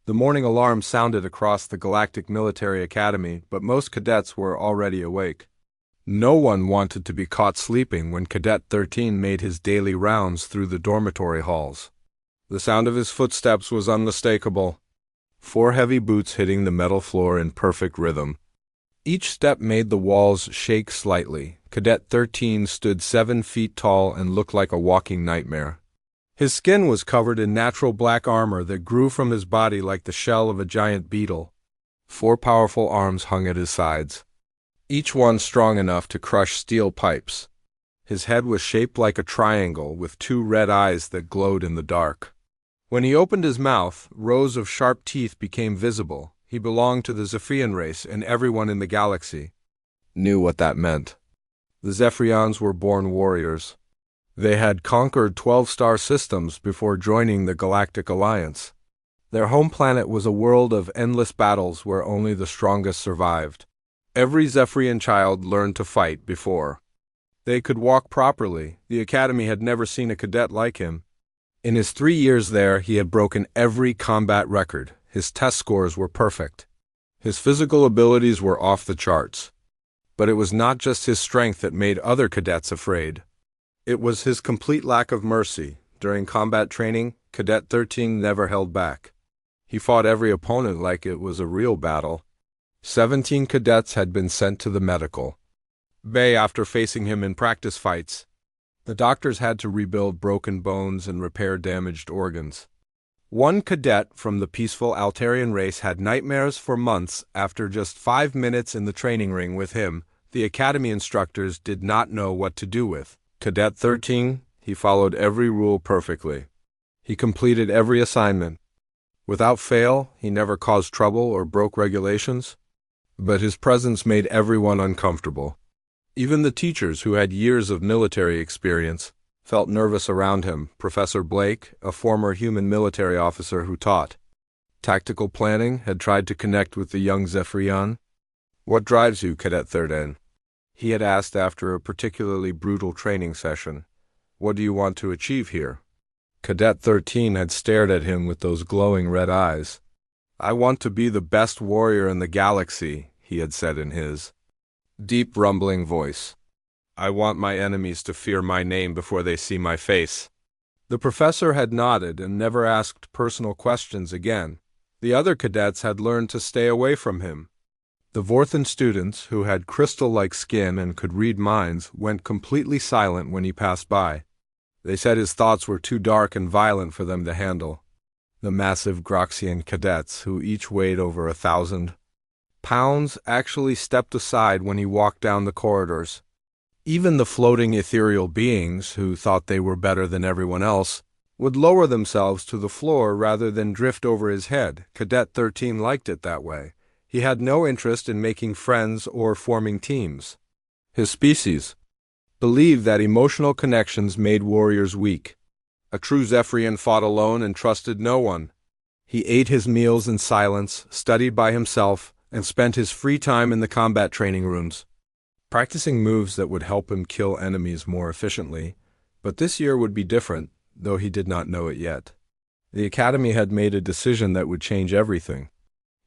The morning alarm sounded across the Galactic Military Academy, but most cadets were already awake. No one wanted to be caught sleeping when Cadet 13 made his daily rounds through the dormitory halls. The sound of his footsteps was unmistakable. 4 heavy boots hitting the metal floor in perfect rhythm. Each step made the walls shake slightly. Cadet 13 stood 7 feet tall and looked like a walking nightmare. His skin was covered in natural black armor that grew from his body like the shell of a giant beetle. 4 powerful arms hung at his sides, each one strong enough to crush steel pipes. His head was shaped like a triangle with 2 red eyes that glowed in the dark. When he opened his mouth, rows of sharp teeth became visible. He belonged to the Zephyrian race, and everyone in the galaxy knew what that meant. The Zephyrians were born warriors. They had conquered 12 star systems before joining the Galactic Alliance. Their home planet was a world of endless battles where only the strongest survived. Every Zephyrian child learned to fight before they could walk properly. The Academy had never seen a cadet like him. In his 3 years there, he had broken every combat record. His test scores were perfect. His physical abilities were off the charts. But it was not just his strength that made other cadets afraid. It was his complete lack of mercy. During combat training, Cadet 13 never held back. He fought every opponent like it was a real battle. 17 cadets had been sent to the medical bay after facing him in practice fights. The doctors had to rebuild broken bones and repair damaged organs. One cadet from the peaceful Altarian race had nightmares for months after just 5 minutes in the training ring with him. The Academy instructors did not know what to do with Cadet 13. He followed every rule perfectly. He completed every assignment. Without fail, he never caused trouble or broke regulations. But his presence made everyone uncomfortable. Even the teachers, who had years of military experience, felt nervous around him. Professor Blake, a former human military officer who taught tactical planning, had tried to connect with the young Zephyrian. "What drives you, Cadet 13?" he had asked after a particularly brutal training session. "What do you want to achieve here?" Cadet 13 had stared at him with those glowing red eyes. "I want to be the best warrior in the galaxy," he had said in his deep, rumbling voice. "I want my enemies to fear my name before they see my face." The professor had nodded and never asked personal questions again. The other cadets had learned to stay away from him. The Vorthan students, who had crystal-like skin and could read minds, went completely silent when he passed by. They said his thoughts were too dark and violent for them to handle. The massive Groxian cadets, who each weighed over 1,000 pounds, actually stepped aside when he walked down the corridors. Even the floating ethereal beings, who thought they were better than everyone else, would lower themselves to the floor rather than drift over his head. Cadet 13 liked it that way. He had no interest in making friends or forming teams. His species believed that emotional connections made warriors weak. A true Zephyrian fought alone and trusted no one. He ate his meals in silence, studied by himself, and spent his free time in the combat training rooms, practicing moves that would help him kill enemies more efficiently. But this year would be different, though he did not know it yet. The Academy had made a decision that would change everything.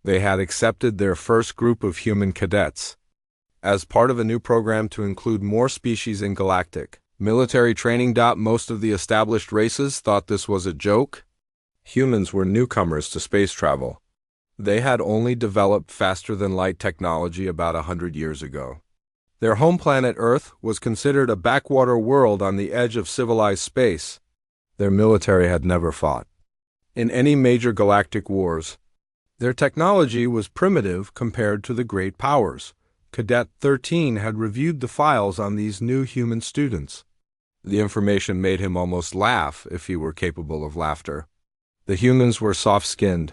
They had accepted their first group of human cadets as part of a new program to include more species in Galactic military training. Most of the established races thought this was a joke. Humans were newcomers to space travel. They had only developed faster-than-light technology about 100 years ago. Their home planet Earth was considered a backwater world on the edge of civilized space. Their military had never fought in any major galactic wars. Their technology was primitive compared to the great powers. Cadet 13 had reviewed the files on these new human students. The information made him almost laugh, if he were capable of laughter. The humans were soft-skinned,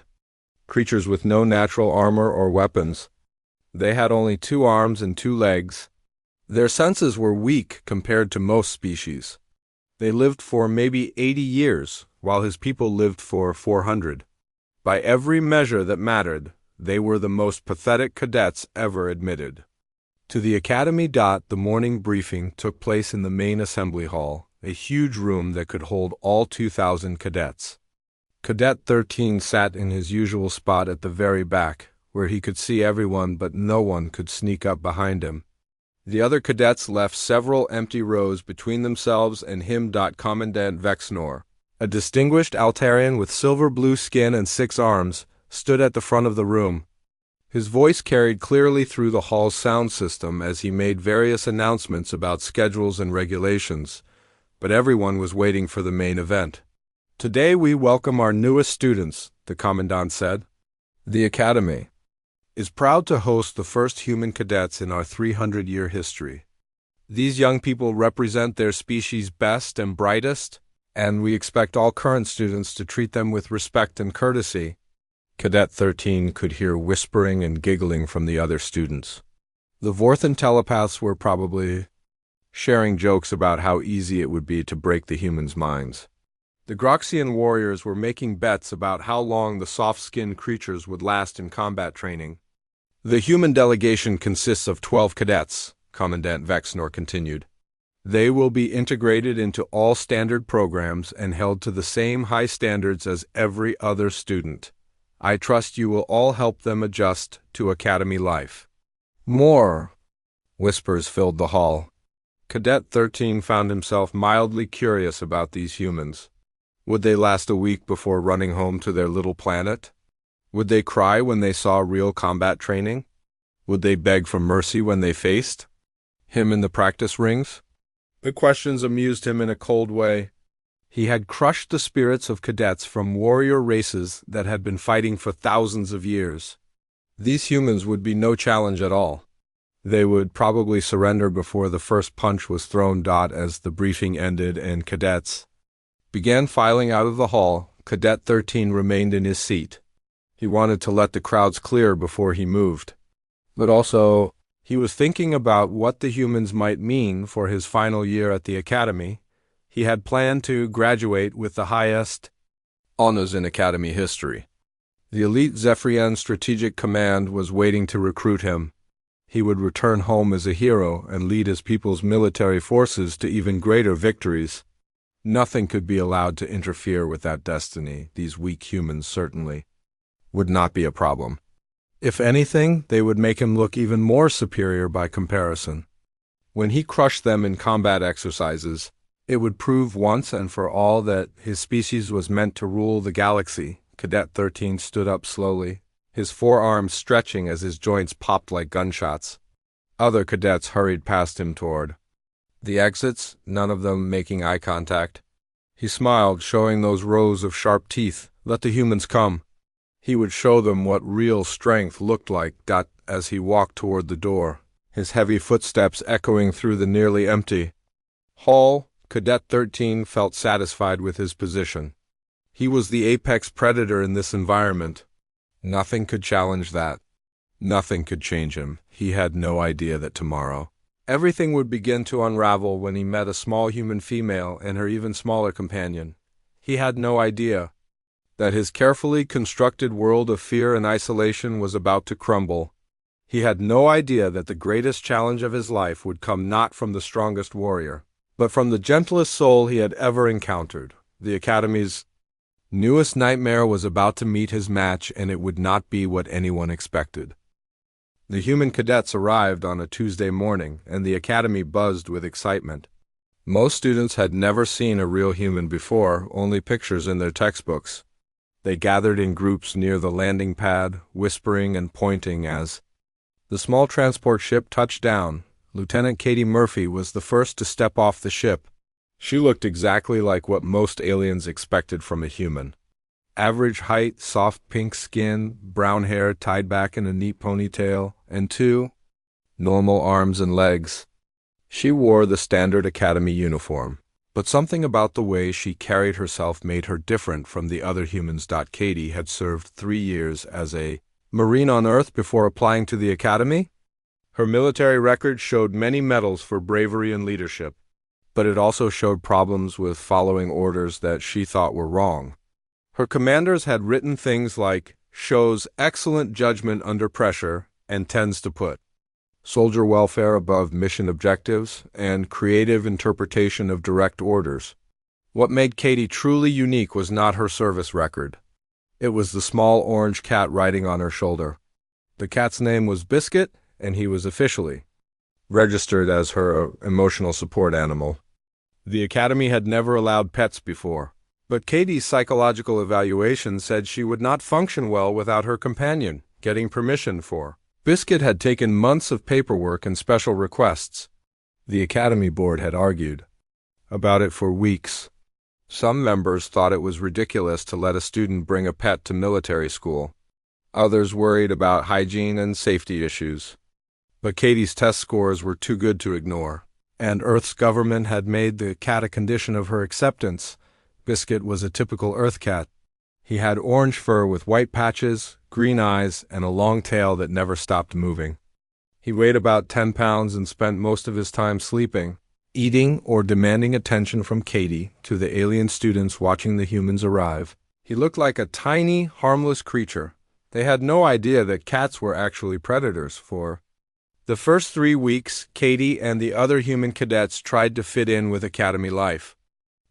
creatures with no natural armor or weapons. They had only 2 arms and 2 legs. Their senses were weak compared to most species. They lived for maybe 80 years, while his people lived for 400. By every measure that mattered, they were the most pathetic cadets ever admitted to the Academy. The morning briefing took place in the main assembly hall, a huge room that could hold all 2,000 cadets. Cadet 13 sat in his usual spot at the very back, where he could see everyone but no one could sneak up behind him. The other cadets left several empty rows between themselves and him. Commandant Vexnor, a distinguished Altarian with silver-blue skin and 6 arms, stood at the front of the room. His voice carried clearly through the hall's sound system as he made various announcements about schedules and regulations, but everyone was waiting for the main event. "Today we welcome our newest students," the Commandant said. "The Academy is proud to host the first human cadets in our 300-year history. These young people represent their species' best and brightest, and we expect all current students to treat them with respect and courtesy." Cadet 13 could hear whispering and giggling from the other students. The Vorthan telepaths were probably sharing jokes about how easy it would be to break the humans' minds. The Groxian warriors were making bets about how long the soft-skinned creatures would last in combat training. "The human delegation consists of 12 cadets," Commandant Vexnor continued. "They will be integrated into all standard programs and held to the same high standards as every other student. I trust you will all help them adjust to Academy life." "More!" whispers filled the hall. Cadet 13 found himself mildly curious about these humans. Would they last a week before running home to their little planet? Would they cry when they saw real combat training? Would they beg for mercy when they faced him in the practice rings? The questions amused him in a cold way. He had crushed the spirits of cadets from warrior races that had been fighting for thousands of years. These humans would be no challenge at all. They would probably surrender before the first punch was thrown. As the briefing ended and cadets began filing out of the hall, Cadet 13 remained in his seat. He wanted to let the crowds clear before he moved. But also, he was thinking about what the humans might mean for his final year at the Academy. He had planned to graduate with the highest honors in Academy history. The elite Zephyrian Strategic Command was waiting to recruit him. He would return home as a hero and lead his people's military forces to even greater victories. Nothing could be allowed to interfere with that destiny. These weak humans certainly would not be a problem. If anything, they would make him look even more superior by comparison. When he crushed them in combat exercises, it would prove once and for all that his species was meant to rule the galaxy. Cadet 13 stood up slowly, his forearms stretching as his joints popped like gunshots. Other cadets hurried past him toward the exits, none of them making eye contact. He smiled, showing those rows of sharp teeth. "Let the humans come." He would show them what real strength looked like. As he walked toward the door, his heavy footsteps echoing through the nearly empty hall, Cadet 13 felt satisfied with his position. He was the apex predator in this environment. Nothing could challenge that. Nothing could change him. He had no idea that tomorrow everything would begin to unravel when he met a small human female and her even smaller companion. He had no idea that his carefully constructed world of fear and isolation was about to crumble. He had no idea that the greatest challenge of his life would come not from the strongest warrior, but from the gentlest soul he had ever encountered. The Academy's newest nightmare was about to meet his match, and it would not be what anyone expected. The human cadets arrived on a Tuesday morning, and the Academy buzzed with excitement. Most students had never seen a real human before, only pictures in their textbooks. They gathered in groups near the landing pad, whispering and pointing as the small transport ship touched down. Lieutenant Katie Murphy was the first to step off the ship. She looked exactly like what most aliens expected from a human. Average height, soft pink skin, brown hair tied back in a neat ponytail, and 2 normal arms and legs. She wore the standard Academy uniform, but something about the way she carried herself made her different from the other humans. Katie had served 3 years as a Marine on Earth before applying to the Academy. Her military record showed many medals for bravery and leadership, but it also showed problems with following orders that she thought were wrong. Her commanders had written things like, "shows excellent judgment under pressure," and tends to put soldier welfare above mission objectives, and creative interpretation of direct orders. What made Katie truly unique was not her service record. It was the small orange cat riding on her shoulder. The cat's name was Biscuit, and he was officially registered as her emotional support animal. The Academy had never allowed pets before, but Katie's psychological evaluation said she would not function well without her companion getting permission for. Biscuit had taken months of paperwork and special requests. The Academy board had argued about it for weeks. Some members thought it was ridiculous to let a student bring a pet to military school. Others worried about hygiene and safety issues. But Katie's test scores were too good to ignore, and Earth's government had made the cat a condition of her acceptance. Biscuit was a typical Earth cat. He had orange fur with white patches, green eyes, and a long tail that never stopped moving. He weighed about 10 pounds and spent most of his time sleeping, eating, or demanding attention from Katie to the alien students watching the humans arrive. He looked like a tiny, harmless creature. They had no idea that cats were actually predators. For the first 3 weeks, Katie and the other human cadets tried to fit in with Academy life.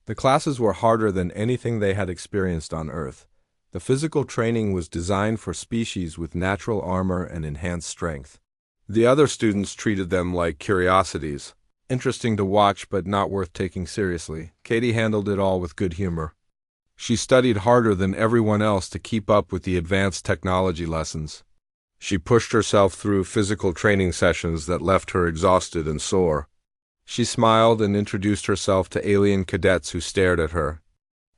The classes were harder than anything they had experienced on Earth. The physical training was designed for species with natural armor and enhanced strength. The other students treated them like curiosities. Interesting to watch, but not worth taking seriously. Katie handled it all with good humor. She studied harder than everyone else to keep up with the advanced technology lessons. She pushed herself through physical training sessions that left her exhausted and sore. She smiled and introduced herself to alien cadets who stared at her.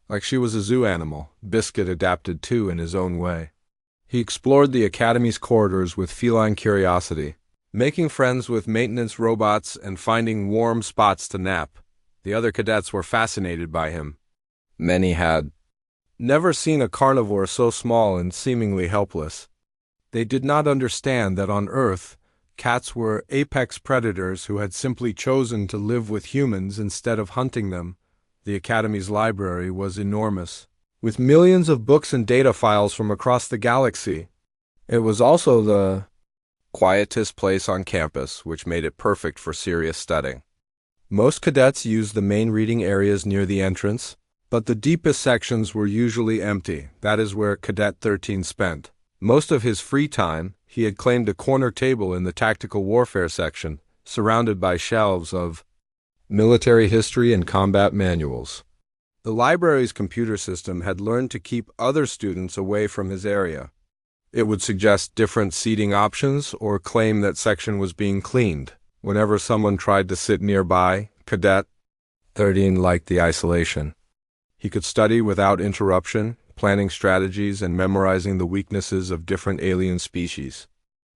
Like she was a zoo animal, Biscuit adapted too in his own way. He explored the Academy's corridors with feline curiosity, making friends with maintenance robots and finding warm spots to nap. The other cadets were fascinated by him. Many had never seen a carnivore so small and seemingly helpless. They did not understand that on Earth, cats were apex predators who had simply chosen to live with humans instead of hunting them. The Academy's library was enormous, with millions of books and data files from across the galaxy. It was also the quietest place on campus, which made it perfect for serious studying. Most cadets used the main reading areas near the entrance, but the deepest sections were usually empty. That is where Cadet 13 spent most of his free time. He had claimed a corner table in the tactical warfare section, surrounded by shelves of military history and combat manuals. The library's computer system had learned to keep other students away from his area. It would suggest different seating options or claim that section was being cleaned. Whenever someone tried to sit nearby, Cadet 13 liked the isolation. He could study without interruption, planning strategies and memorizing the weaknesses of different alien species.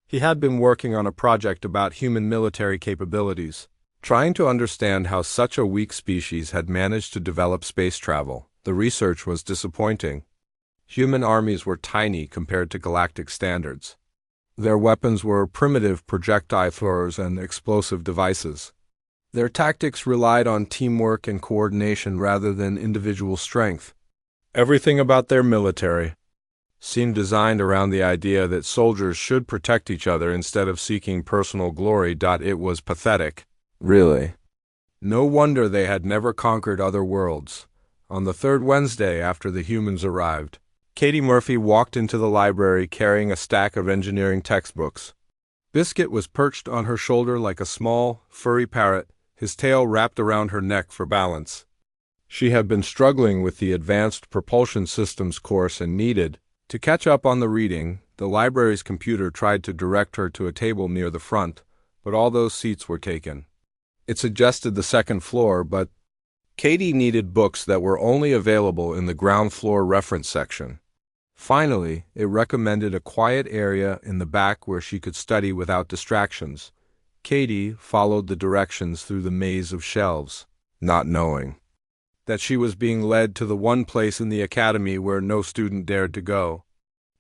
He had been working on a project about human military capabilities, trying to understand how such a weak species had managed to develop space travel. The research was disappointing. Human armies were tiny compared to galactic standards. Their weapons were primitive projectile throwers and explosive devices. Their tactics relied on teamwork and coordination rather than individual strength. Everything about their military seemed designed around the idea that soldiers should protect each other instead of seeking personal glory. It was pathetic. Really. No wonder they had never conquered other worlds. On the third Wednesday after the humans arrived, Katie Murphy walked into the library carrying a stack of engineering textbooks. Biscuit was perched on her shoulder like a small, furry parrot, his tail wrapped around her neck for balance. She had been struggling with the Advanced Propulsion Systems course and needed to catch up on the reading. The library's computer tried to direct her to a table near the front, but all those seats were taken. It suggested the second floor, but Katie needed books that were only available in the ground floor reference section. Finally, it recommended a quiet area in the back where she could study without distractions. Katie followed the directions through the maze of shelves, not knowing that she was being led to the one place in the academy where no student dared to go.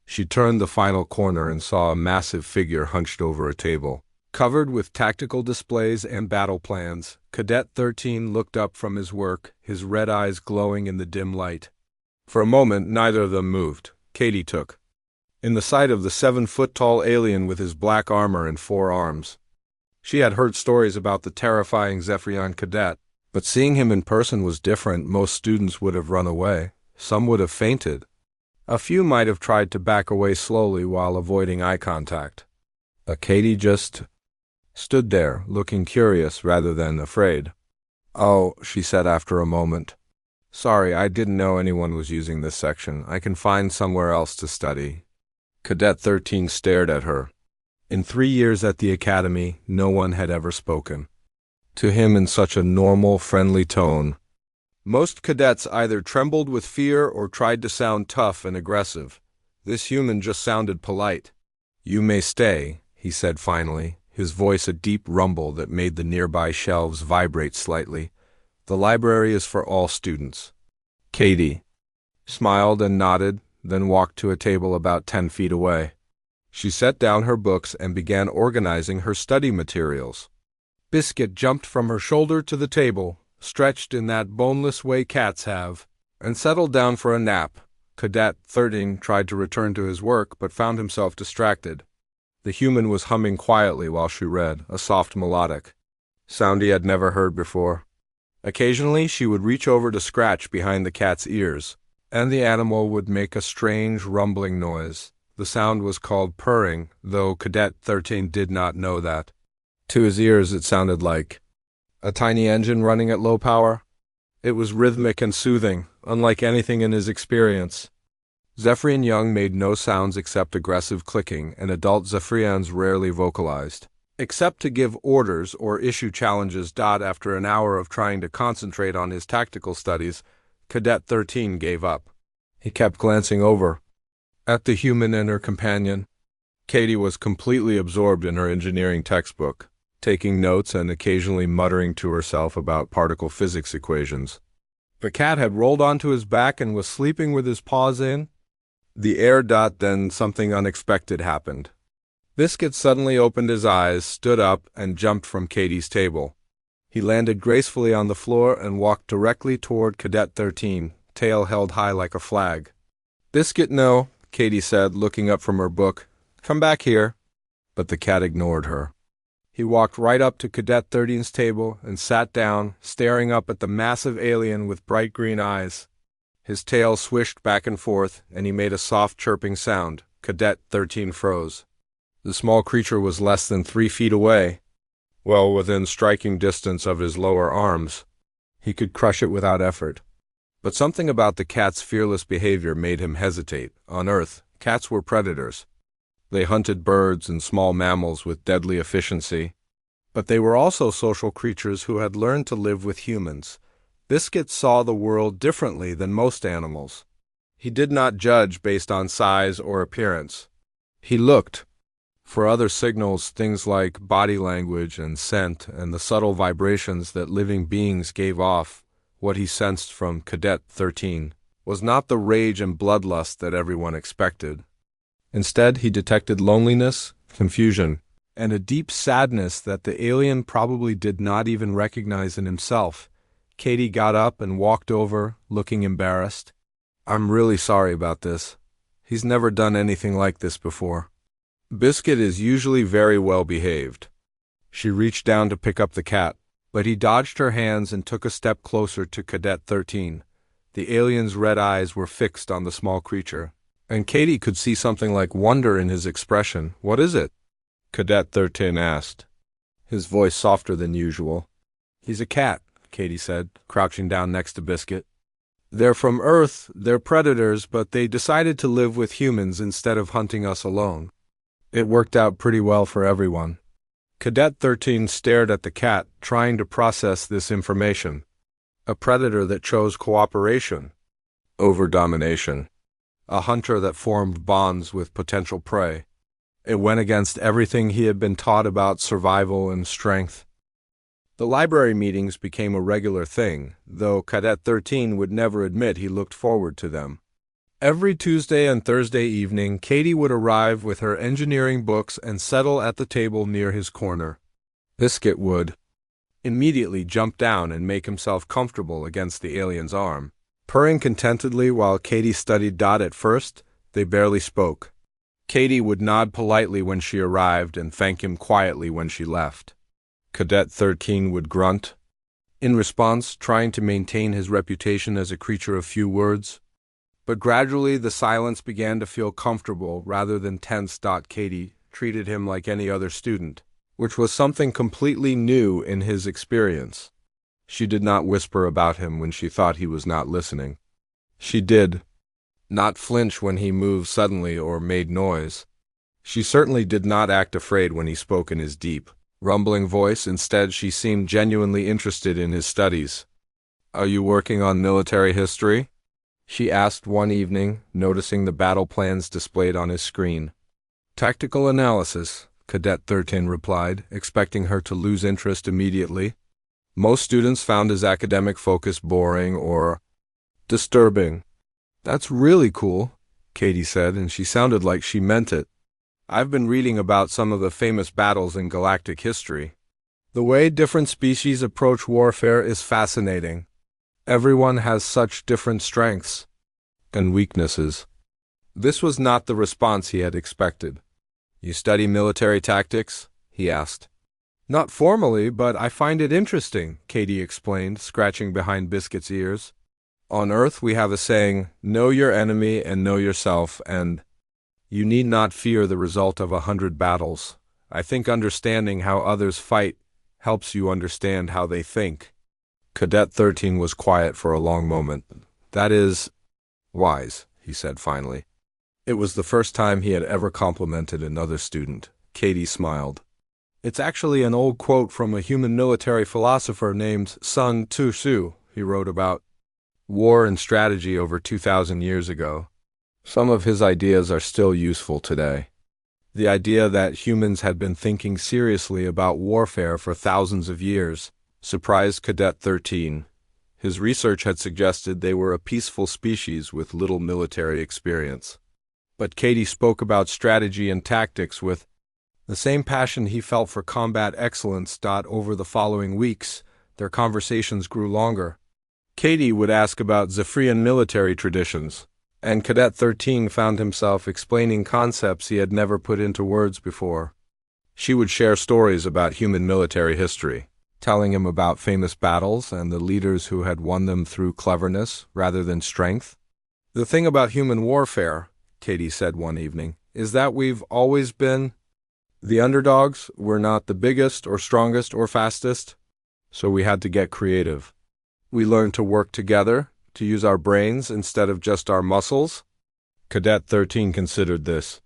She turned the final corner and saw a massive figure hunched over a table, covered with tactical displays and battle plans. Cadet 13 looked up from his work, his red eyes glowing in the dim light. For a moment, neither of them moved. Katie took in the sight of the 7-foot-tall alien with his black armor and 4 arms. She had heard stories about the terrifying Zephyrian Cadet, But seeing him in person was different. Most students would have run away. Some would have fainted. A few might have tried to back away slowly while avoiding eye contact. Katie just stood there, looking curious rather than afraid. "Oh," she said after a moment. "Sorry, I didn't know anyone was using this section. I can find somewhere else to study." Cadet 13 stared at her. In 3 years at the academy, no one had ever spoken to him in such a normal, friendly tone. Most cadets either trembled with fear or tried to sound tough and aggressive. This human just sounded polite. "You may stay," he said finally, his voice a deep rumble that made the nearby shelves vibrate slightly. "The library is for all students." Katie smiled and nodded, then walked to a table about 10 feet away. She set down her books and began organizing her study materials. Biscuit jumped from her shoulder to the table, stretched in that boneless way cats have, and settled down for a nap. Cadet 13 tried to return to his work, but found himself distracted. The human was humming quietly while she read, a soft melodic sound he had never heard before. Occasionally she would reach over to scratch behind the cat's ears, and the animal would make a strange rumbling noise. The sound was called purring, though Cadet 13 did not know that. To his ears it sounded like a tiny engine running at low power. It was rhythmic and soothing, unlike anything in his experience. Zephyrian Young made no sounds except aggressive clicking, and adult Zephyrians rarely vocalized, except to give orders or issue challenges. After an hour of trying to concentrate on his tactical studies, Cadet 13 gave up. He kept glancing over at the human and her companion. Katie was completely absorbed in her engineering textbook, taking notes and occasionally muttering to herself about particle physics equations. The cat had rolled onto his back and was sleeping with his paws in the air. Then something unexpected happened. Biscuit suddenly opened his eyes, stood up, and jumped from Katie's table. He landed gracefully on the floor and walked directly toward Cadet 13, tail held high like a flag. "Biscuit, no," Katie said, looking up from her book. "Come back here." But the cat ignored her. He walked right up to Cadet 13's table and sat down, staring up at the massive alien with bright green eyes. His tail swished back and forth, and he made a soft chirping sound. Cadet 13 froze. The small creature was less than 3 feet away, well within striking distance of his lower arms. He could crush it without effort. But something about the cat's fearless behavior made him hesitate. On Earth, cats were predators. They hunted birds and small mammals with deadly efficiency. But they were also social creatures who had learned to live with humans. Biscuit saw the world differently than most animals. He did not judge based on size or appearance. He looked for other signals, things like body language and scent and the subtle vibrations that living beings gave off. What he sensed from Cadet 13 was not the rage and bloodlust that everyone expected. Instead, he detected loneliness, confusion, and a deep sadness that the alien probably did not even recognize in himself. Katie got up and walked over, looking embarrassed. "I'm really sorry about this. He's never done anything like this before." Biscuit is usually very well behaved. She reached down to pick up the cat, but he dodged her hands and took a step closer to Cadet 13. The alien's red eyes were fixed on the small creature, and Katie could see something like wonder in his expression. "What is it?" Cadet 13 asked, his voice softer than usual. "He's a cat," Katie said, crouching down next to Biscuit. "They're from Earth, they're predators, but they decided to live with humans instead of hunting us alone. It worked out pretty well for everyone." Cadet 13 stared at the cat, trying to process this information. A predator that chose cooperation over domination. A hunter that formed bonds with potential prey. It went against everything he had been taught about survival and strength. The library meetings became a regular thing, though Cadet 13 would never admit he looked forward to them. Every Tuesday and Thursday evening, Katie would arrive with her engineering books and settle at the table near his corner. Biscuit would immediately jump down and make himself comfortable against the alien's arm, purring contentedly while Katie studied. At first, they barely spoke. Katie would nod politely when she arrived and thank him quietly when she left. Cadet 13 would grunt in response, trying to maintain his reputation as a creature of few words. But gradually the silence began to feel comfortable rather than tense. Katie treated him like any other student, which was something completely new in his experience. She did not whisper about him when she thought he was not listening. She did not flinch when he moved suddenly or made noise. She certainly did not act afraid when he spoke in his deep, rumbling voice. Instead, she seemed genuinely interested in his studies. "Are you working on military history?" she asked one evening, noticing the battle plans displayed on his screen. "Tactical analysis," Cadet 13 replied, expecting her to lose interest immediately. Most students found his academic focus boring or disturbing. "That's really cool," Katie said, and she sounded like she meant it. "I've been reading about some of the famous battles in galactic history. The way different species approach warfare is fascinating. Everyone has such different strengths and weaknesses." This was not the response he had expected. "You study military tactics?" he asked. "Not formally, but I find it interesting," Katie explained, scratching behind Biscuit's ears. "On Earth we have a saying, 'Know your enemy and know yourself,' and you need not fear the result of 100 battles. I think understanding how others fight helps you understand how they think." Cadet 13 was quiet for a long moment. "That is wise," he said finally. It was the first time he had ever complimented another student. Katie smiled. "It's actually an old quote from a human military philosopher named Sun Tzu. He wrote about war and strategy over 2,000 years ago. Some of his ideas are still useful today. The idea that humans had been thinking seriously about warfare for thousands of years surprised Cadet 13. His research had suggested they were a peaceful species with little military experience. But Katie spoke about strategy and tactics with the same passion he felt for combat excellence. Over the following weeks, their conversations grew longer. Katie would ask about Zephyrian military traditions, and Cadet 13 found himself explaining concepts he had never put into words before. She would share stories about human military history, telling him about famous battles and the leaders who had won them through cleverness rather than strength. "The thing about human warfare," Katie said one evening, "is that we've always been the underdogs. We're not the biggest or strongest or fastest, so we had to get creative. We learned to work together, to use our brains instead of just our muscles." Cadet 13 considered this.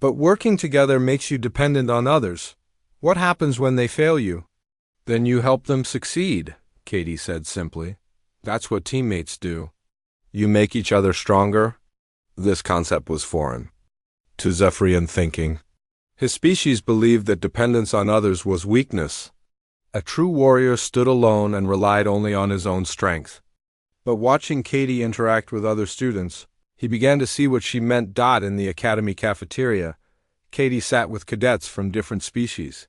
"But working together makes you dependent on others. What happens when they fail you?" "Then you help them succeed," Katie said simply. "That's what teammates do. You make each other stronger." This concept was foreign to Zephyrian thinking. His species believed that dependence on others was weakness. A true warrior stood alone and relied only on his own strength. But watching Katie interact with other students, he began to see what she meant. In the academy cafeteria, Katie sat with cadets from different species.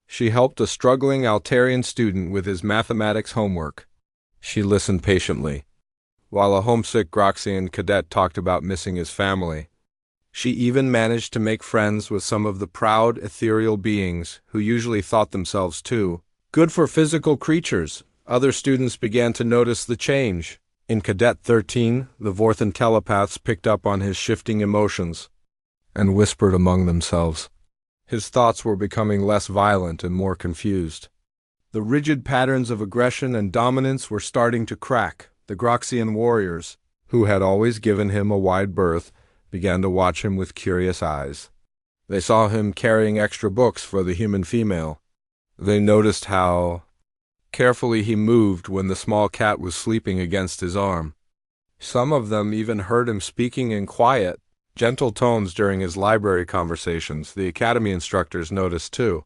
She helped a struggling Altarian student with his mathematics homework. She listened patiently, while a homesick Groxian cadet talked about missing his family. She even managed to make friends with some of the proud, ethereal beings who usually thought themselves too good for physical creatures. Other students began to notice the change. In Cadet 13, the Vorthan telepaths picked up on his shifting emotions and whispered among themselves. His thoughts were becoming less violent and more confused. The rigid patterns of aggression and dominance were starting to crack. The Groxian warriors, who had always given him a wide berth, began to watch him with curious eyes. They saw him carrying extra books for the human female. They noticed how carefully he moved when the small cat was sleeping against his arm. Some of them even heard him speaking in quiet, gentle tones during his library conversations. The academy instructors noticed too.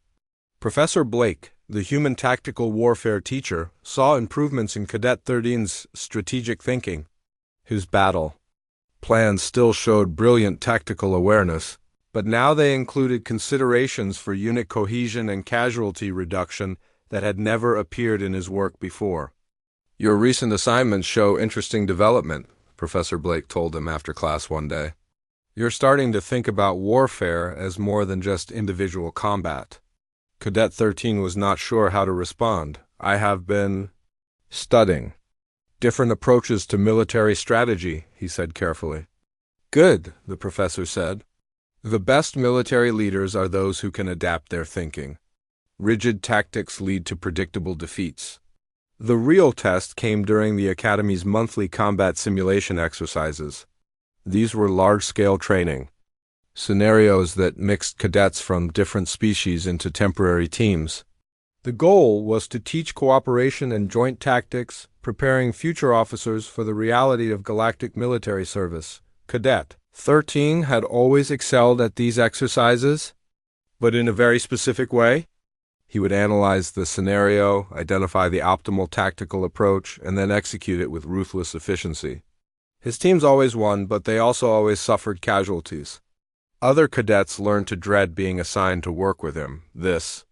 Professor Blake, the human tactical warfare teacher, saw improvements in Cadet 13's strategic thinking. His battle plans still showed brilliant tactical awareness, but now they included considerations for unit cohesion and casualty reduction that had never appeared in his work before. "Your recent assignments show interesting development," Professor Blake told him after class one day. "You're starting to think about warfare as more than just individual combat." Cadet 13 was not sure how to respond. "I have been Studying. Different approaches to military strategy, he said carefully. Good, the professor said. The best military leaders are those who can adapt their thinking. Rigid tactics lead to predictable defeats. The real test came during the Academy's monthly combat simulation exercises. These were large-scale training scenarios that mixed cadets from different species into temporary teams. The goal was to teach cooperation and joint tactics, preparing future officers for the reality of galactic military service. Cadet 13 had always excelled at these exercises, but in a very specific way. He would analyze the scenario, identify the optimal tactical approach, and then execute it with ruthless efficiency. His teams always won, but they also always suffered casualties. Other cadets learned to dread being assigned to work with him. This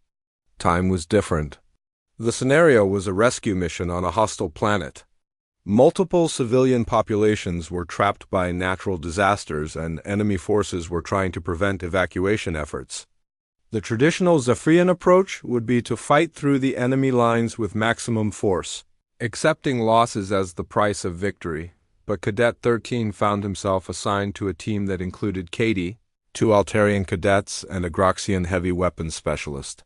time was different. The scenario was a rescue mission on a hostile planet. Multiple civilian populations were trapped by natural disasters, and enemy forces were trying to prevent evacuation efforts. The traditional Zephyrian approach would be to fight through the enemy lines with maximum force, accepting losses as the price of victory. But Cadet 13 found himself assigned to a team that included Katie, 2 Altarian cadets, and a Groxian heavy weapons specialist.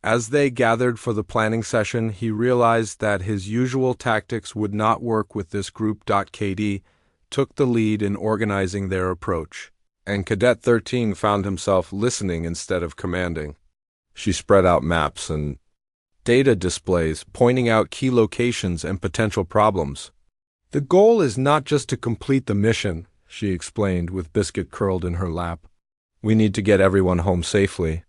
As they gathered for the planning session, he realized that his usual tactics would not work with this group. Katie took the lead in organizing their approach, and Cadet 13 found himself listening instead of commanding. She spread out maps and data displays, pointing out key locations and potential problems. The goal is not just to complete the mission, she explained with Biscuit curled in her lap. We need to get everyone home safely.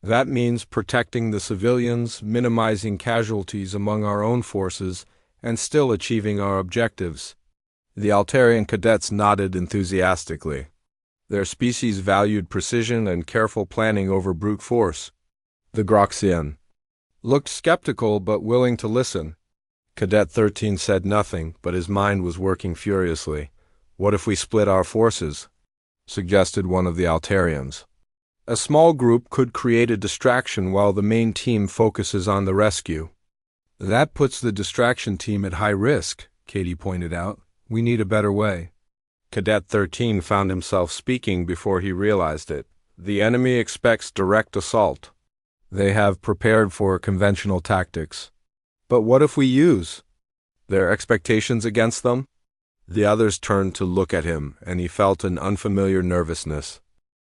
That means protecting the civilians, minimizing casualties among our own forces, and still achieving our objectives. The Altarian cadets nodded enthusiastically. Their species valued precision and careful planning over brute force. The Groxian looked skeptical but willing to listen. Cadet 13 said nothing, but his mind was working furiously. What if we split our forces? Suggested one of the Altarians. A small group could create a distraction while the main team focuses on the rescue. That puts the distraction team at high risk, Katie pointed out. We need a better way. Cadet 13 found himself speaking before he realized it. The enemy expects direct assault. They have prepared for conventional tactics. But what if we use their expectations against them? The others turned to look at him, and he felt an unfamiliar nervousness.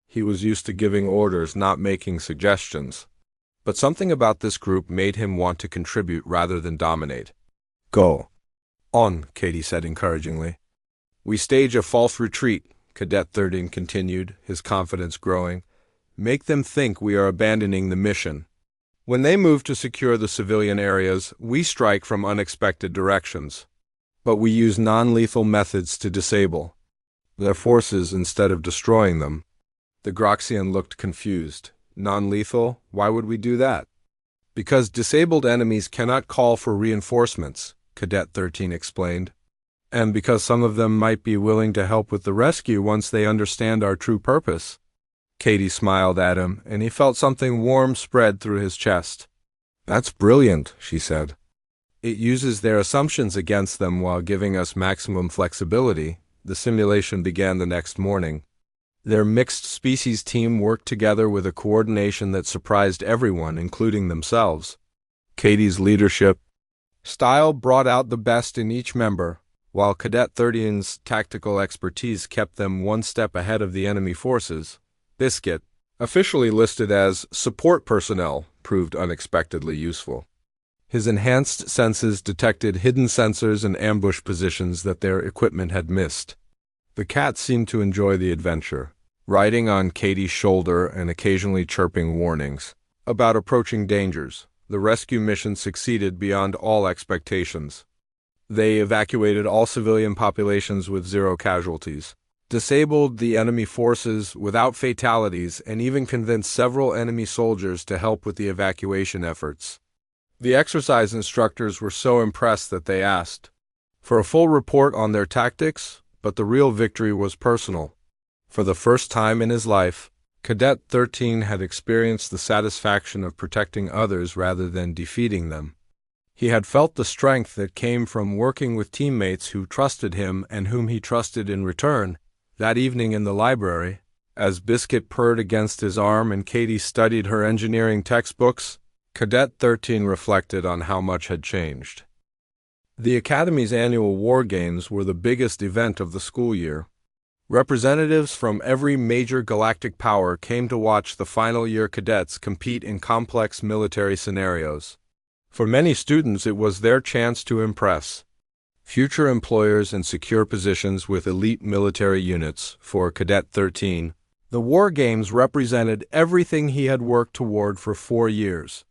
He was used to giving orders, not making suggestions. But something about this group made him want to contribute rather than dominate. Go on, Katie said encouragingly. We stage a false retreat, Cadet 13 continued, his confidence growing. Make them think we are abandoning the mission. When they move to secure the civilian areas, we strike from unexpected directions. But we use non-lethal methods to disable their forces instead of destroying them. The Groxian looked confused. Non-lethal? Why would we do that? Because disabled enemies cannot call for reinforcements, Cadet 13 explained. And because some of them might be willing to help with the rescue once they understand our true purpose. Katie smiled at him, and he felt something warm spread through his chest. That's brilliant, she said. It uses their assumptions against them while giving us maximum flexibility. The simulation began the next morning. Their mixed species team worked together with a coordination that surprised everyone, including themselves. Katie's leadership style brought out the best in each member, while Cadet 13's tactical expertise kept them one step ahead of the enemy forces. Biscuit, officially listed as support personnel, proved unexpectedly useful. His enhanced senses detected hidden sensors and ambush positions that their equipment had missed. The cat seemed to enjoy the adventure, riding on Katie's shoulder and occasionally chirping warnings about approaching dangers. The rescue mission succeeded beyond all expectations. They evacuated all civilian populations with 0 casualties, disabled the enemy forces without fatalities, and even convinced several enemy soldiers to help with the evacuation efforts. The exercise instructors were so impressed that they asked for a full report on their tactics, but the real victory was personal. For the first time in his life, Cadet 13 had experienced the satisfaction of protecting others rather than defeating them. He had felt the strength that came from working with teammates who trusted him and whom he trusted in return. That evening in the library, as Biscuit purred against his arm and Katie studied her engineering textbooks, Cadet 13 reflected on how much had changed. The Academy's annual War Games were the biggest event of the school year. Representatives from every major galactic power came to watch the final year cadets compete in complex military scenarios. For many students, it was their chance to impress future employers and secure positions with elite military units. For Cadet 13, the War Games represented everything he had worked toward for 4 years.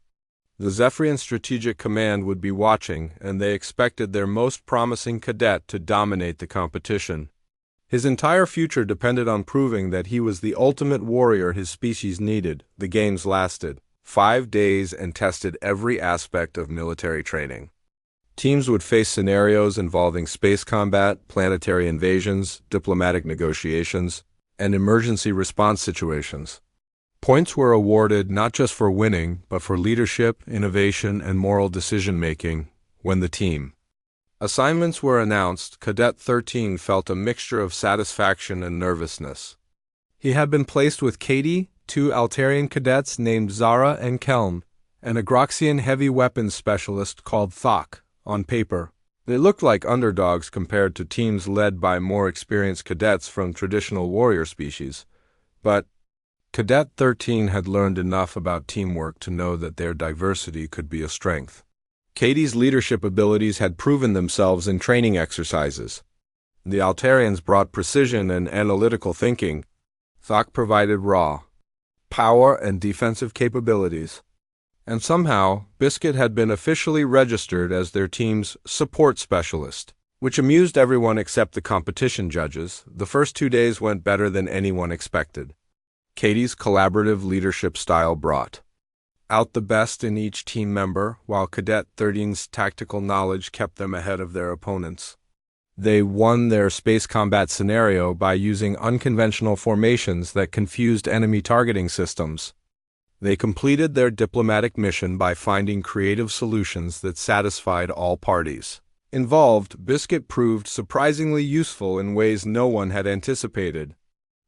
The Zephyrian Strategic Command would be watching, and they expected their most promising cadet to dominate the competition. His entire future depended on proving that he was the ultimate warrior his species needed. The games lasted 5 days and tested every aspect of military training. Teams would face scenarios involving space combat, planetary invasions, diplomatic negotiations, and emergency response situations. Points were awarded not just for winning, but for leadership, innovation, and moral decision-making when the team. Assignments were announced. Cadet 13 felt a mixture of satisfaction and nervousness. He had been placed with Katie, 2 Altarian cadets named Zara and Kelm, and a Groxian heavy weapons specialist called Thok. On paper, they looked like underdogs compared to teams led by more experienced cadets from traditional warrior species, but Cadet 13 had learned enough about teamwork to know that their diversity could be a strength. Katie's leadership abilities had proven themselves in training exercises. The Altarians brought precision and analytical thinking. Thok provided raw power and defensive capabilities. And somehow, Biscuit had been officially registered as their team's support specialist, which amused everyone except the competition judges. The first 2 days went better than anyone expected. Katie's collaborative leadership style brought out the best in each team member, while Cadet 13's tactical knowledge kept them ahead of their opponents. They won their space combat scenario by using unconventional formations that confused enemy targeting systems. They completed their diplomatic mission by finding creative solutions that satisfied all parties involved. Biscuit proved surprisingly useful in ways no one had anticipated.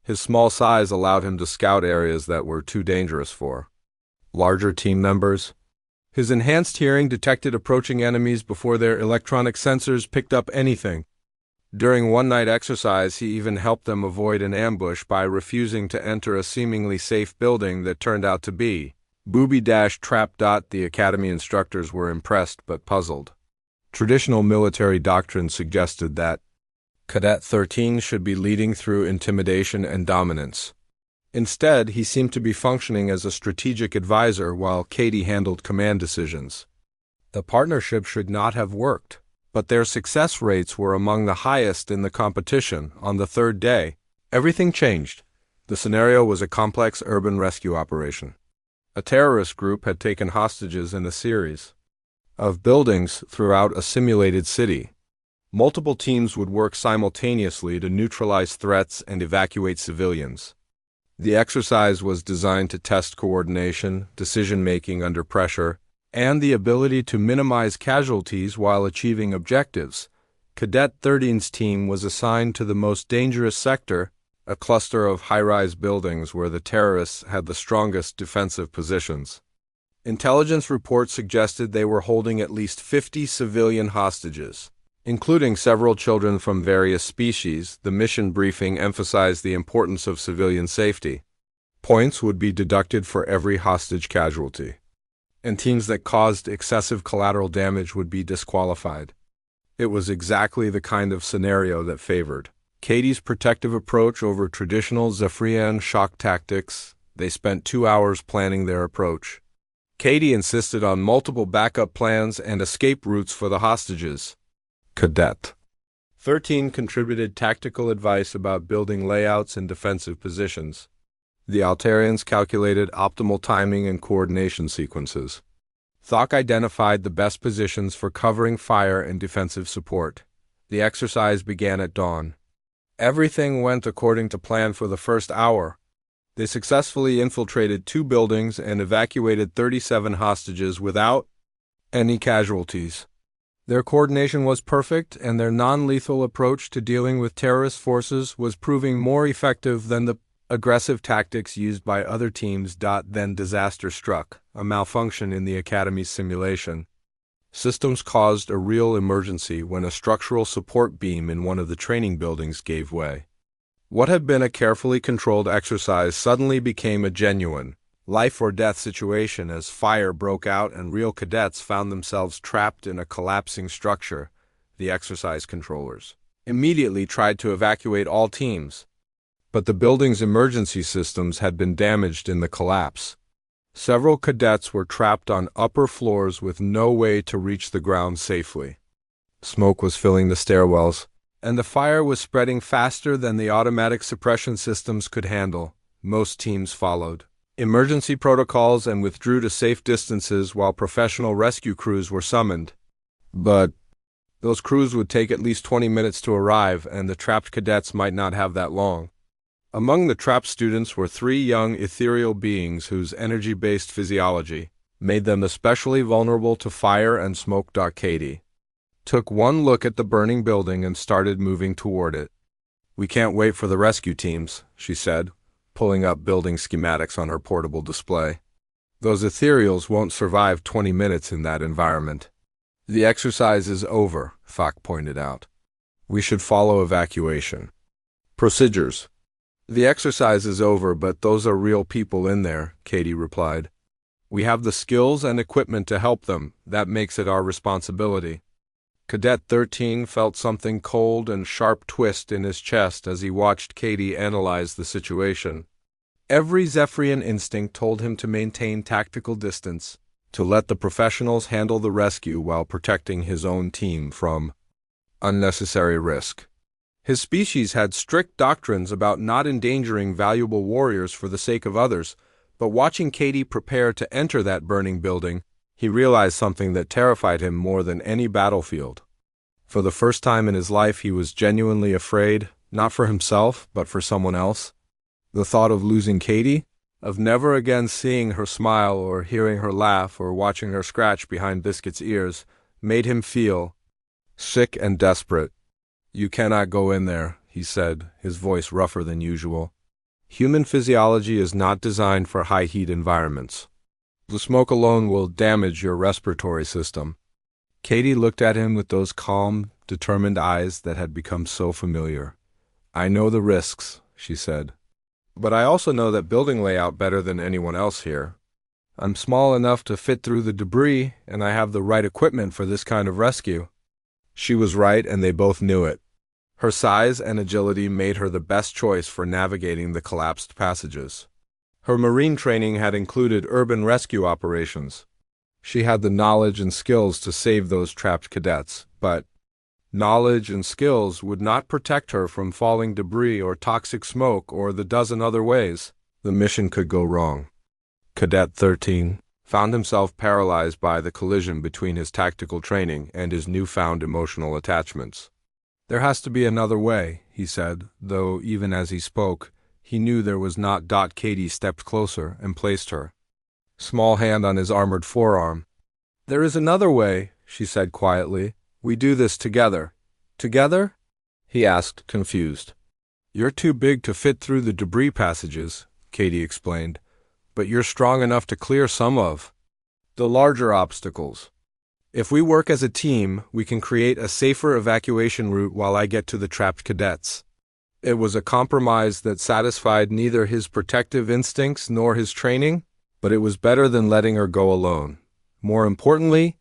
His small size allowed him to scout areas that were too dangerous for larger team members. His enhanced hearing detected approaching enemies before their electronic sensors picked up anything. During one-night exercise, he even helped them avoid an ambush by refusing to enter a seemingly safe building that turned out to be booby-trap. The Academy instructors were impressed but puzzled. Traditional military doctrine suggested that Cadet 13 should be leading through intimidation and dominance. Instead, he seemed to be functioning as a strategic advisor while Katie handled command decisions. The partnership should not have worked, but their success rates were among the highest in the competition. On the 3rd day, everything changed. The scenario was a complex urban rescue operation. A terrorist group had taken hostages in a series of buildings throughout a simulated city. Multiple teams would work simultaneously to neutralize threats and evacuate civilians. The exercise was designed to test coordination, decision-making under pressure, and the ability to minimize casualties while achieving objectives. Cadet 13's team was assigned to the most dangerous sector, a cluster of high-rise buildings where the terrorists had the strongest defensive positions. Intelligence reports suggested they were holding at least 50 civilian hostages, including several children from various species. The mission briefing emphasized the importance of civilian safety. Points would be deducted for every hostage casualty, and teams that caused excessive collateral damage would be disqualified. It was exactly the kind of scenario that favored Katie's protective approach over traditional Zephyrian shock tactics. They spent 2 hours planning their approach. Katie insisted on multiple backup plans and escape routes for the hostages. Cadet 13 contributed tactical advice about building layouts and defensive positions. The Altarians calculated optimal timing and coordination sequences. Thok identified the best positions for covering fire and defensive support. The exercise began at dawn. Everything went according to plan for the first hour. They successfully infiltrated 2 buildings and evacuated 37 hostages without any casualties. Their coordination was perfect, and their non-lethal approach to dealing with terrorist forces was proving more effective than the aggressive tactics used by other teams. Then disaster struck, a malfunction in the Academy's simulation. Systems caused a real emergency when a structural support beam in one of the training buildings gave way. What had been a carefully controlled exercise suddenly became a genuine, life-or-death situation as fire broke out and real cadets found themselves trapped in a collapsing structure. The exercise controllers immediately tried to evacuate all teams, but the building's emergency systems had been damaged in the collapse. Several cadets were trapped on upper floors with no way to reach the ground safely. Smoke was filling the stairwells, and the fire was spreading faster than the automatic suppression systems could handle. Most teams followed emergency protocols and withdrew to safe distances while professional rescue crews were summoned. But those crews would take at least 20 minutes to arrive, and the trapped cadets might not have that long. Among the trapped students were 3 young ethereal beings whose energy-based physiology made them especially vulnerable to fire and smoke. Katie took one look at the burning building and started moving toward it. "We can't wait for the rescue teams," she said, pulling up building schematics on her portable display. "Those ethereals won't survive 20 minutes in that environment." "The exercise is over," Thok pointed out. "We should follow evacuation procedures." "The exercise is over, but those are real people in there," Katie replied. "We have the skills and equipment to help them. That makes it our responsibility." Cadet 13 felt something cold and sharp twist in his chest as he watched Katie analyze the situation. Every Zephyrian instinct told him to maintain tactical distance, to let the professionals handle the rescue while protecting his own team from unnecessary risk. His species had strict doctrines about not endangering valuable warriors for the sake of others, but watching Katie prepare to enter that burning building, he realized something that terrified him more than any battlefield. For the first time in his life, he was genuinely afraid, not for himself, but for someone else. The thought of losing Katie, of never again seeing her smile or hearing her laugh or watching her scratch behind Biscuit's ears, made him feel sick and desperate. "You cannot go in there," he said, his voice rougher than usual. "Human physiology is not designed for high-heat environments. The smoke alone will damage your respiratory system." Katie looked at him with those calm, determined eyes that had become so familiar. "I know the risks," she said. "But I also know that building layout better than anyone else here. I'm small enough to fit through the debris, and I have the right equipment for this kind of rescue." She was right, and they both knew it. Her size and agility made her the best choice for navigating the collapsed passages. Her marine training had included urban rescue operations. She had the knowledge and skills to save those trapped cadets, but knowledge and skills would not protect her from falling debris or toxic smoke or the dozen other ways the mission could go wrong. Cadet 13 found himself paralyzed by the collision between his tactical training and his newfound emotional attachments. "There has to be another way," he said, though even as he spoke, he knew there was not. Katie stepped closer and placed her small hand on his armored forearm. "There is another way," she said quietly. "We do this together." "Together?" he asked, confused. "You're too big to fit through the debris passages," Katie explained, "but you're strong enough to clear some of the larger obstacles. If we work as a team, we can create a safer evacuation route while I get to the trapped cadets." It was a compromise that satisfied neither his protective instincts nor his training, but it was better than letting her go alone. More importantly,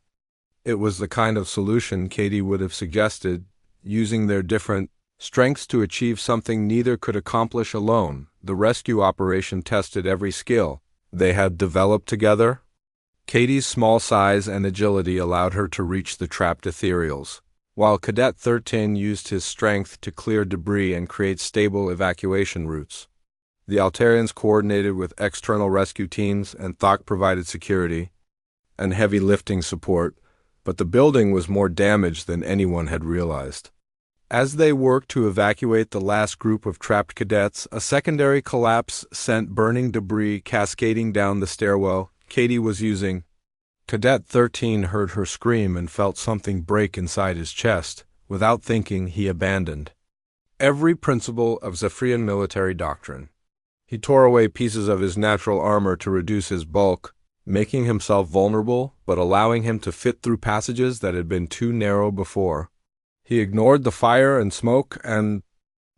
it was the kind of solution Katie would have suggested, using their different strengths to achieve something neither could accomplish alone. The rescue operation tested every skill they had developed together. Katie's small size and agility allowed her to reach the trapped ethereals, while Cadet 13 used his strength to clear debris and create stable evacuation routes. The Altarians coordinated with external rescue teams, and Thok provided security and heavy lifting support, but the building was more damaged than anyone had realized. As they worked to evacuate the last group of trapped cadets, a secondary collapse sent burning debris cascading down the stairwell Katie was using Cadet 13 heard her scream and felt something break inside his chest. Without thinking, he abandoned every principle of Zephyrian military doctrine. He tore away pieces of his natural armor to reduce his bulk, making himself vulnerable but allowing him to fit through passages that had been too narrow before. He ignored the fire and smoke and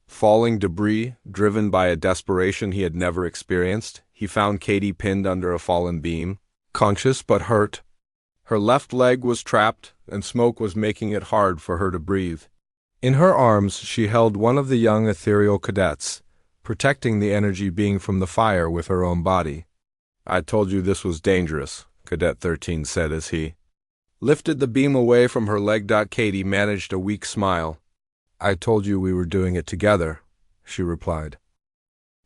falling debris, driven by a desperation he had never experienced. He found Katie pinned under a fallen beam, conscious but hurt. Her left leg was trapped, and smoke was making it hard for her to breathe. In her arms, she held one of the young ethereal cadets, protecting the energy being from the fire with her own body. "I told you this was dangerous," Cadet 13 said as he lifted the beam away from her leg. Katie managed a weak smile. "I told you we were doing it together," she replied.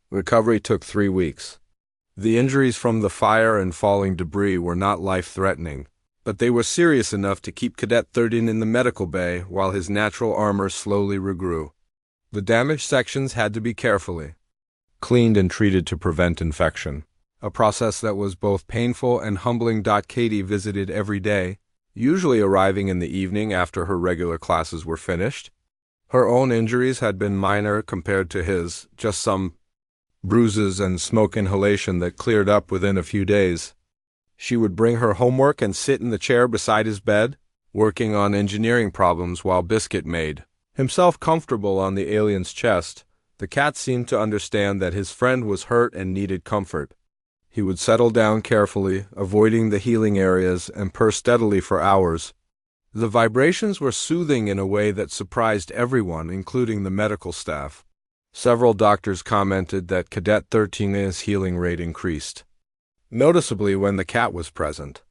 Recovery took 3 weeks. The injuries from the fire and falling debris were not life-threatening, but they were serious enough to keep Cadet 13 in the medical bay while his natural armor slowly regrew. The damaged sections had to be carefully cleaned and treated to prevent infection, a process that was both painful and humbling. Katie visited every day, usually arriving in the evening after her regular classes were finished. Her own injuries had been minor compared to his, just some bruises and smoke inhalation that cleared up within a few days. She would bring her homework and sit in the chair beside his bed, working on engineering problems while Biscuit made himself comfortable on the alien's chest. The cat seemed to understand that his friend was hurt and needed comfort. He would settle down carefully, avoiding the healing areas, and purr steadily for hours. The vibrations were soothing in a way that surprised everyone, including the medical staff. Several doctors commented that Cadet 13's healing rate increased noticeably when the cat was present.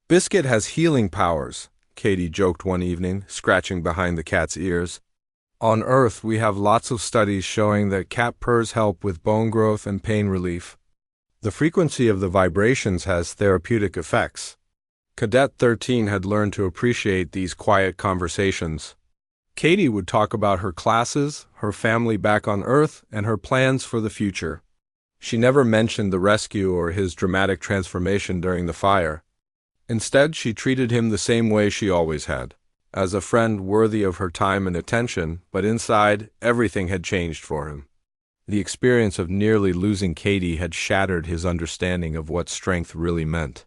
"Biscuit has healing powers," Katie joked one evening, scratching behind the cat's ears. "On Earth, we have lots of studies showing that cat purrs help with bone growth and pain relief. The frequency of the vibrations has therapeutic effects." Cadet 13 had learned to appreciate these quiet conversations. Katie would talk about her classes, her family back on Earth, and her plans for the future. She never mentioned the rescue or his dramatic transformation during the fire. Instead, she treated him the same way she always had, as a friend worthy of her time and attention, but inside, everything had changed for him. The experience of nearly losing Katie had shattered his understanding of what strength really meant.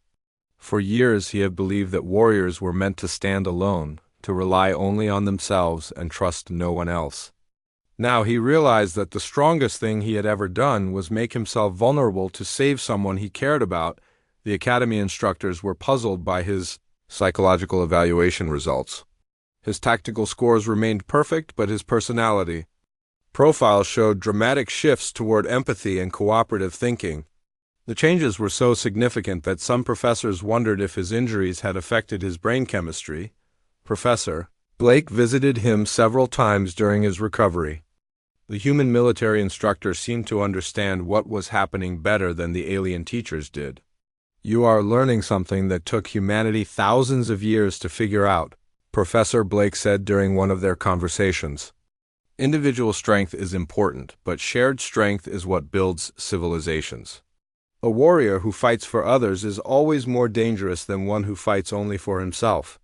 For years, he had believed that warriors were meant to stand alone, to rely only on themselves and trust no one else. Now he realized that the strongest thing he had ever done was make himself vulnerable to save someone he cared about. The academy instructors were puzzled by his psychological evaluation results. His tactical scores remained perfect, but his personality profile showed dramatic shifts toward empathy and cooperative thinking. The changes were so significant that some professors wondered if his injuries had affected his brain chemistry. Professor Blake visited him several times during his recovery. The human military instructor seemed to understand what was happening better than the alien teachers did. "You are learning something that took humanity thousands of years to figure out," Professor Blake said during one of their conversations. "Individual strength is important, but shared strength is what builds civilizations. A warrior who fights for others is always more dangerous than one who fights only for himself."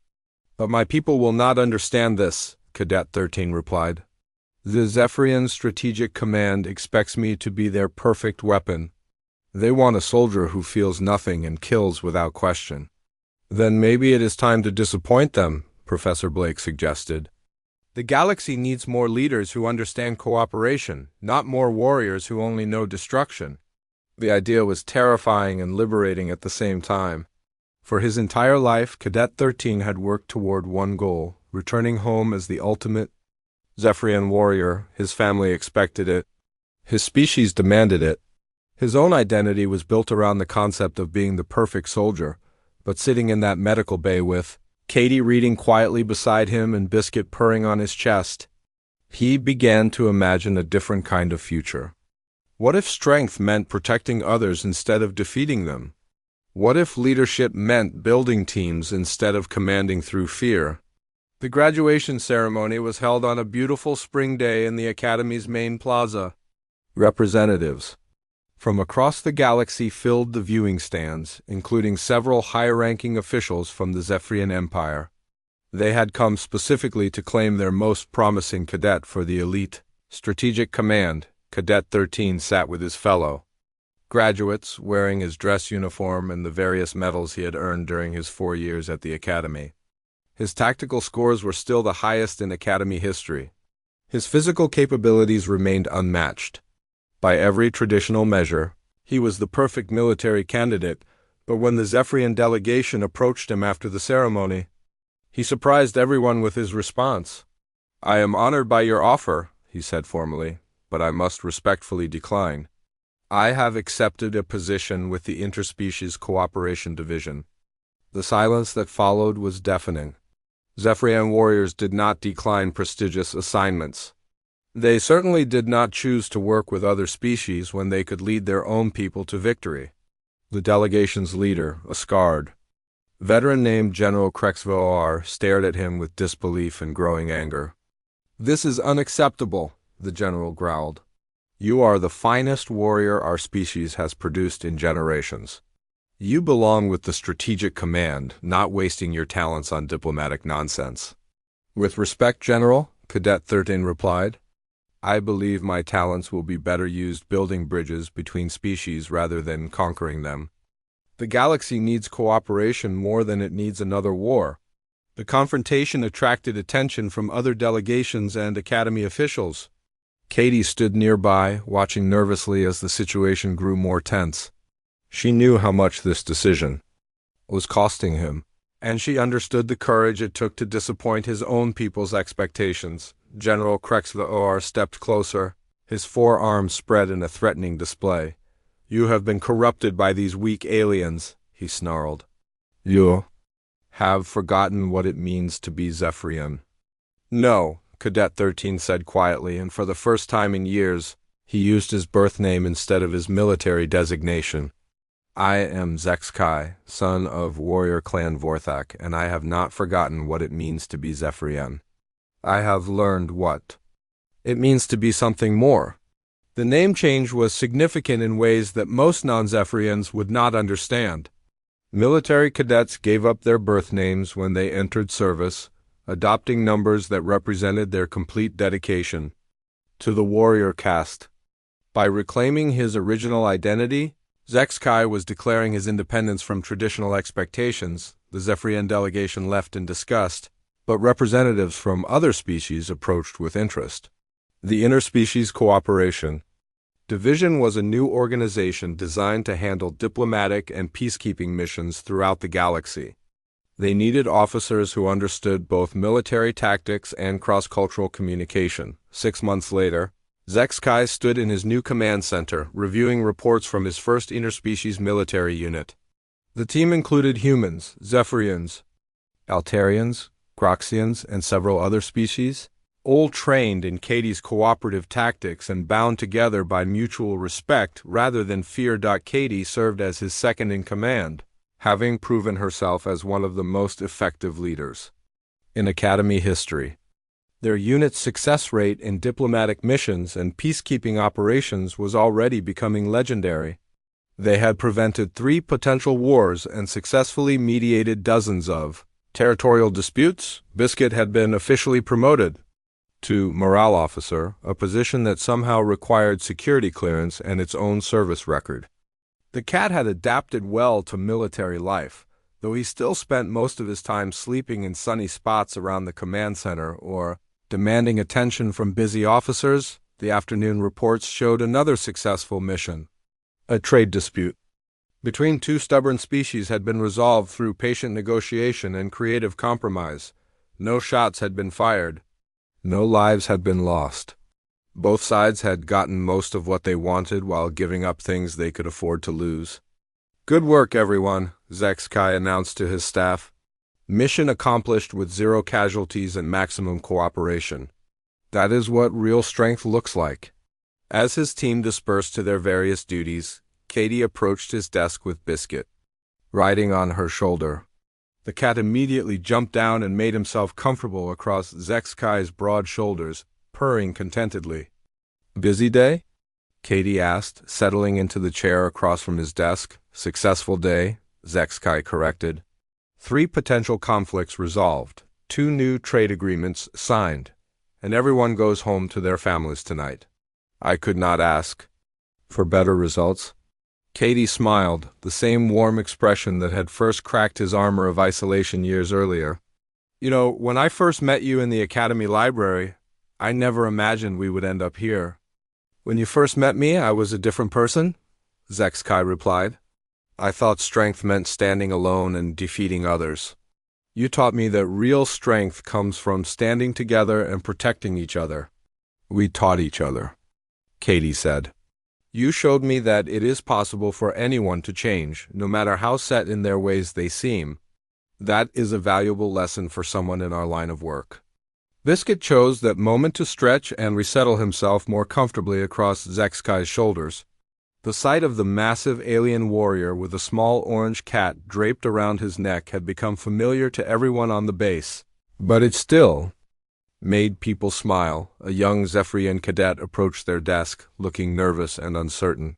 "But my people will not understand this," Cadet 13 replied. "The Zephyrian Strategic Command expects me to be their perfect weapon. They want a soldier who feels nothing and kills without question." "Then maybe it is time to disappoint them," Professor Blake suggested. "The galaxy needs more leaders who understand cooperation, not more warriors who only know destruction." The idea was terrifying and liberating at the same time. For his entire life, Cadet 13 had worked toward one goal, returning home as the ultimate Zephyrian warrior. His family expected it. His species demanded it. His own identity was built around the concept of being the perfect soldier, but sitting in that medical bay with Katie reading quietly beside him and Biscuit purring on his chest, he began to imagine a different kind of future. What if strength meant protecting others instead of defeating them? What if leadership meant building teams instead of commanding through fear? The graduation ceremony was held on a beautiful spring day in the Academy's main plaza. Representatives From across the galaxy filled the viewing stands, including several high-ranking officials from the Zephyrian Empire. They had come specifically to claim their most promising cadet for the elite Strategic Command. Cadet 13 sat with his fellow graduates, wearing his dress uniform and the various medals he had earned during his 4 years at the Academy. His tactical scores were still the highest in Academy history. His physical capabilities remained unmatched. By every traditional measure, he was the perfect military candidate, but when the Zephyrian delegation approached him after the ceremony, he surprised everyone with his response. "I am honored by your offer," he said formally, "but I must respectfully decline. I have accepted a position with the Interspecies Cooperation Division." The silence that followed was deafening. Zephyrian warriors did not decline prestigious assignments. They certainly did not choose to work with other species when they could lead their own people to victory. The delegation's leader, a scarred veteran named General HFY, stared at him with disbelief and growing anger. "This is unacceptable," the general growled. "You are the finest warrior our species has produced in generations. You belong with the Strategic Command, not wasting your talents on diplomatic nonsense." "With respect, General," Cadet 13 replied, "I believe my talents will be better used building bridges between species rather than conquering them. The galaxy needs cooperation more than it needs another war." The confrontation attracted attention from other delegations and Academy officials. Katie stood nearby, watching nervously as the situation grew more tense. She knew how much this decision was costing him, and she understood the courage it took to disappoint his own people's expectations. General HFY stepped closer, his forearms spread in a threatening display. "You have been corrupted by these weak aliens," he snarled. "You have forgotten what it means to be Zephyrian." "No," Cadet 13 said quietly, and for the first time in years, he used his birth name instead of his military designation. "I am Zexkai, son of warrior clan Vorthak, and I have not forgotten what it means to be Zephyrian. I have learned what it means to be something more." The name change was significant in ways that most non-Zephyrians would not understand. Military cadets gave up their birth names when they entered service, adopting numbers that represented their complete dedication to the warrior caste. By reclaiming his original identity, Zexkai was declaring his independence from traditional expectations. The Zephyrian delegation left in disgust, but representatives from other species approached with interest. The Interspecies Cooperation Division was a new organization designed to handle diplomatic and peacekeeping missions throughout the galaxy. They needed officers who understood both military tactics and cross-cultural communication. 6 months later, Zexkai stood in his new command center, reviewing reports from his first interspecies military unit. The team included humans, Zephyrians, Altarians, Croxians, and several other species, all trained in Katie's cooperative tactics and bound together by mutual respect rather than fear. Katie served as his second-in-command, having proven herself as one of the most effective leaders in Academy history. Their unit's success rate in diplomatic missions and peacekeeping operations was already becoming legendary. They had prevented 3 potential wars and successfully mediated dozens of territorial disputes. Biscuit had been officially promoted to Morale Officer, a position that somehow required security clearance and its own service record. The cat had adapted well to military life, though he still spent most of his time sleeping in sunny spots around the command center or demanding attention from busy officers. The afternoon reports showed another successful mission. A trade dispute between 2 stubborn species had been resolved through patient negotiation and creative compromise. No shots had been fired. No lives had been lost. Both sides had gotten most of what they wanted while giving up things they could afford to lose. "Good work, everyone," Zexkai announced to his staff. "Mission accomplished with 0 casualties and maximum cooperation. That is what real strength looks like." As his team dispersed to their various duties, Katie approached his desk with Biscuit riding on her shoulder. The cat immediately jumped down and made himself comfortable across Zexkai's broad shoulders, purring contentedly. "Busy day?" Katie asked, settling into the chair across from his desk. Successful day, Zexkai corrected. 3 potential conflicts resolved, 2 new trade agreements signed, and everyone goes home to their families tonight. I could not ask for better results. Katie smiled, the same warm expression that had first cracked his armor of isolation years earlier. You know, when I first met you in the Academy Library, I never imagined we would end up here. When you first met me, I was a different person, Zexkai replied. I thought strength meant standing alone and defeating others. You taught me that real strength comes from standing together and protecting each other. We taught each other, Katie said. You showed me that it is possible for anyone to change, no matter how set in their ways they seem. That is a valuable lesson for someone in our line of work. Biscuit chose that moment to stretch and resettle himself more comfortably across Zexkai's shoulders. The sight of the massive alien warrior with a small orange cat draped around his neck had become familiar to everyone on the base, but it still made people smile. A young Zephyrian cadet approached their desk, looking nervous and uncertain.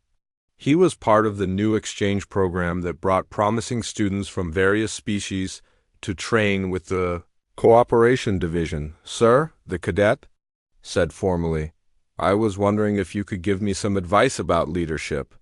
He was part of the new exchange program that brought promising students from various species to train with the Cooperation Division. Sir, the cadet said formally, I was wondering if you could give me some advice about leadership.